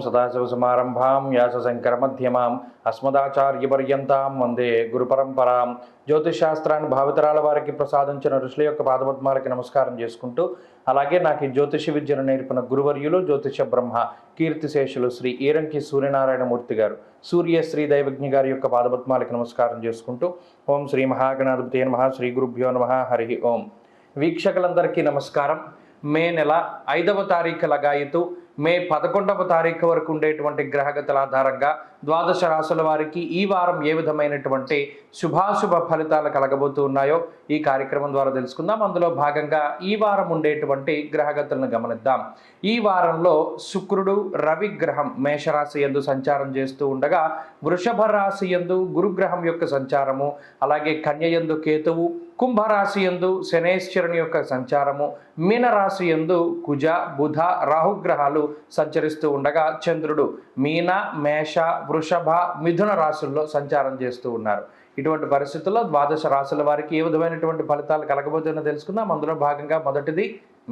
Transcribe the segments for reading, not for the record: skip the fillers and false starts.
సదాశివసమారంభాం వ్యాసశంకరమధ్యమాం అస్మదాచార్యపర్యంతాం వందే గురుపరంపరాం. జ్యోతిషాస్త్రాన్ని భావితరాల వారికి ప్రసాదించిన ఋషుల యొక్క పాదపద్మాలకి నమస్కారం చేసుకుంటూ, అలాగే నాకు ఈ జ్యోతిష విద్యను నేర్పిన గురువర్యులు జ్యోతిష బ్రహ్మ కీర్తిశేషులు శ్రీ ఈరంకి సూర్యనారాయణమూర్తి గారు, సూర్యశ్రీ దైవజ్ఞ గారి యొక్క పాదపద్మాలకి నమస్కారం చేసుకుంటూ, ఓం శ్రీ మహాగణాధిపతి నమః, శ్రీ గురుభ్యో నమః, హరి ఓం. వీక్షకులందరికీ నమస్కారం. మే నెల 5వ తారీఖు లగాయతు మే 11వ తారీఖు వరకు ఉండేటువంటి గ్రహగతుల ఆధారంగా ద్వాదశ రాశుల వారికి ఈ వారం ఏ విధమైనటువంటి శుభాశుభ ఫలితాలు కలగబోతూ ఉన్నాయో ఈ కార్యక్రమం ద్వారా తెలుసుకుందాం. అందులో భాగంగా ఈ వారం ఉండేటువంటి గ్రహగతులను గమనిద్దాం. ఈ వారంలో శుక్రుడు రవి గ్రహం మేషరాశి యందు సంచారం చేస్తూ ఉండగా, వృషభ రాశి యందు గురుగ్రహం యొక్క సంచారము, అలాగే కన్య యందు కేతువు, కుంభరాశి యందు శనేశ్వరుని యొక్క సంచారము, మీనరాశి యందు కుజ బుధ రాహుగ్రహాలు సంచరిస్తూ ఉండగా, చంద్రుడు మీన మేష వృషభ మిథున రాశుల్లో సంచారం చేస్తూ ఉన్నారు. ఇటువంటి పరిస్థితుల్లో ద్వాదశ రాశుల వారికి ఏ విధమైనటువంటి ఫలితాలు కలగబోతుందో తెలుసుకుందాం. అందులో భాగంగా మొదటిది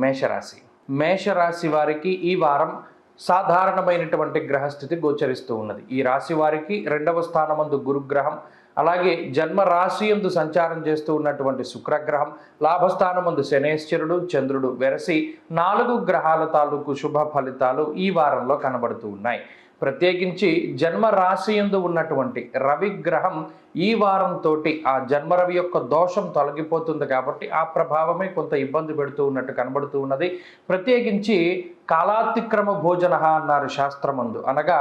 మేషరాశి. మేషరాశి వారికి ఈ వారం సాధారణమైనటువంటి గ్రహస్థితి గోచరిస్తూ ఉన్నది. ఈ రాశి వారికి 2వ స్థానమందు గురుగ్రహం, అలాగే జన్మ రాశి యందు సంచారం చేస్తూ ఉన్నటువంటి శుక్రగ్రహం, లాభస్థానమందు శనేశ్వరుడు చంద్రుడు వెరసి 4 గ్రహాల తాలూకు శుభ ఫలితాలు ఈ వారంలో కనబడుతూ ఉన్నాయి. ప్రత్యేకించి జన్మ రాశి యందు ఉన్నటువంటి రవి గ్రహం ఈ వారంతో ఆ జన్మరవి యొక్క దోషం తొలగిపోతుంది కాబట్టి ఆ ప్రభావమే కొంత ఇబ్బంది పెడుతూ ఉన్నట్టు కనబడుతూ ఉన్నది. ప్రత్యేకించి కాలాతిక్రమ భోజన అన్నారు శాస్త్రమందు, అనగా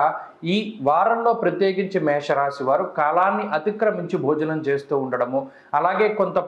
ఈ వారంలో ప్రత్యేకించి మేషరాశి వారు కాలాన్ని అతిక్రమించి భోజనం చేస్తూ ఉండడము, అలాగే కొంత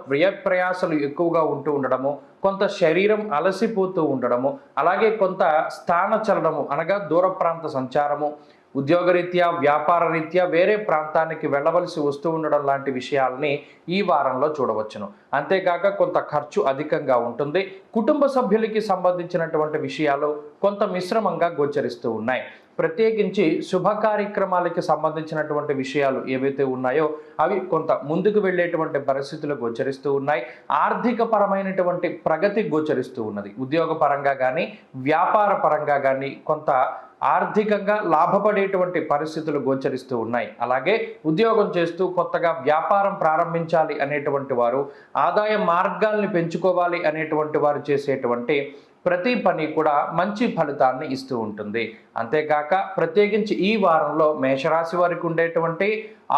ప్రయాసలు ఎక్కువగా ఉంటూ ఉండడము, కొంత శరీరం అలసిపోతూ ఉండడము, అలాగే కొంత స్థాన చలనము అనగా దూర ప్రాంత సంచారము, ఉద్యోగరీత్యా వ్యాపార రీత్యా వేరే ప్రాంతానికి వెళ్ళవలసి వస్తూ ఉండడం లాంటి విషయాల్ని ఈ వారంలో చూడవచ్చును. అంతేకాక కొంత ఖర్చు అధికంగా ఉంటుంది. కుటుంబ సభ్యులకి సంబంధించినటువంటి విషయాలు కొంత మిశ్రమంగా గోచరిస్తూ ఉన్నాయి. ప్రత్యేకించి శుభ కార్యక్రమాలకి సంబంధించినటువంటి విషయాలు ఏవైతే ఉన్నాయో అవి కొంత ముందుకు వెళ్ళేటువంటి పరిస్థితులు గోచరిస్తూ ఉన్నాయి. ఆర్థిక పరమైనటువంటి ప్రగతి గోచరిస్తూ ఉన్నది. ఉద్యోగ పరంగా కానీ వ్యాపార పరంగా కానీ కొంత ఆర్థికంగా లాభపడేటువంటి పరిస్థితులు గోచరిస్తూ ఉన్నాయి. అలాగే ఉద్యోగం చేస్తూ కొత్తగా వ్యాపారం ప్రారంభించాలి అనేటువంటి వారు, ఆదాయ మార్గాల్ని పెంచుకోవాలి అనేటువంటి వారు చేసేటువంటి ప్రతి పని కూడా మంచి ఫలితాన్ని ఇస్తూ ఉంటుంది. అంతేకాక ప్రత్యేకించి ఈ వారంలో మేషరాశి వారికి ఉండేటువంటి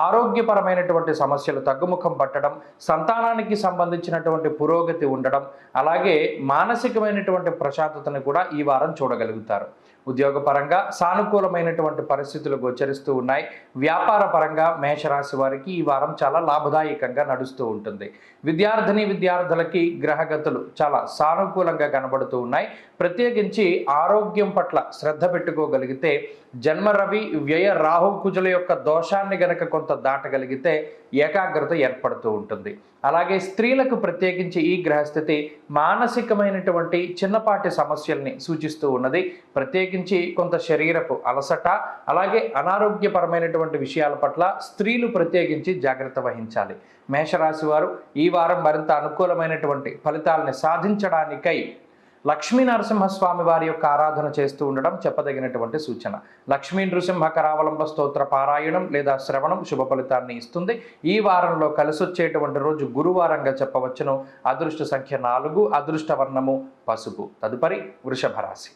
ఆరోగ్యపరమైనటువంటి సమస్యలు తగ్గుముఖం పట్టడం, సంతానానికి సంబంధించినటువంటి పురోగతి ఉండడం, అలాగే మానసికమైనటువంటి ప్రశాంతతను కూడా ఈ వారం చూడగలుగుతారు. ఉద్యోగపరంగా సానుకూలమైనటువంటి పరిస్థితులు గోచరిస్తూ ఉన్నాయి. వ్యాపార పరంగా మేషరాశి వారికి ఈ వారం చాలా లాభదాయకంగా నడుస్తూ ఉంటుంది. విద్యార్థులకి గ్రహగతులు చాలా సానుకూలంగా కనబడుతూ ఉన్నాయి. ప్రత్యేకించి ఆరోగ్యం పట్ల శ్రద్ధ పెట్టుకోగలిగితే, జన్మ రవి వ్యయ రాహు కుజుల యొక్క దోషాన్ని గనక కొంత దాటగలిగితే ఏకాగ్రత ఏర్పడుతూ ఉంటుంది. అలాగే స్త్రీలకు ప్రత్యేకించి ఈ గ్రహస్థితి మానసికమైనటువంటి చిన్నపాటి సమస్యల్ని సూచిస్తూ ఉన్నది. ప్రత్యేకించి కొంత శరీరపు అలసట, అలాగే అనారోగ్యపరమైనటువంటి విషయాల పట్ల స్త్రీలు ప్రత్యేకించి జాగ్రత్త వహించాలి. మేషరాశి వారు ఈ వారం మరింత అనుకూలమైనటువంటి ఫలితాలని సాధించడానికై లక్ష్మీ నరసింహస్వామి వారి యొక్క ఆరాధన చేస్తూ ఉండడం చెప్పదగినటువంటి సూచన. లక్ష్మీ నృసింహ కరావలంబ స్తోత్ర పారాయణం లేదా శ్రవణం శుభ ఫలితాన్ని ఇస్తుంది. ఈ వారంలో కలిసొచ్చేటువంటి రోజు గురువారంగా చెప్పవచ్చును. అదృష్ట సంఖ్య 4, అదృష్ట వర్ణము పసుపు. తదుపరి వృషభ రాశి.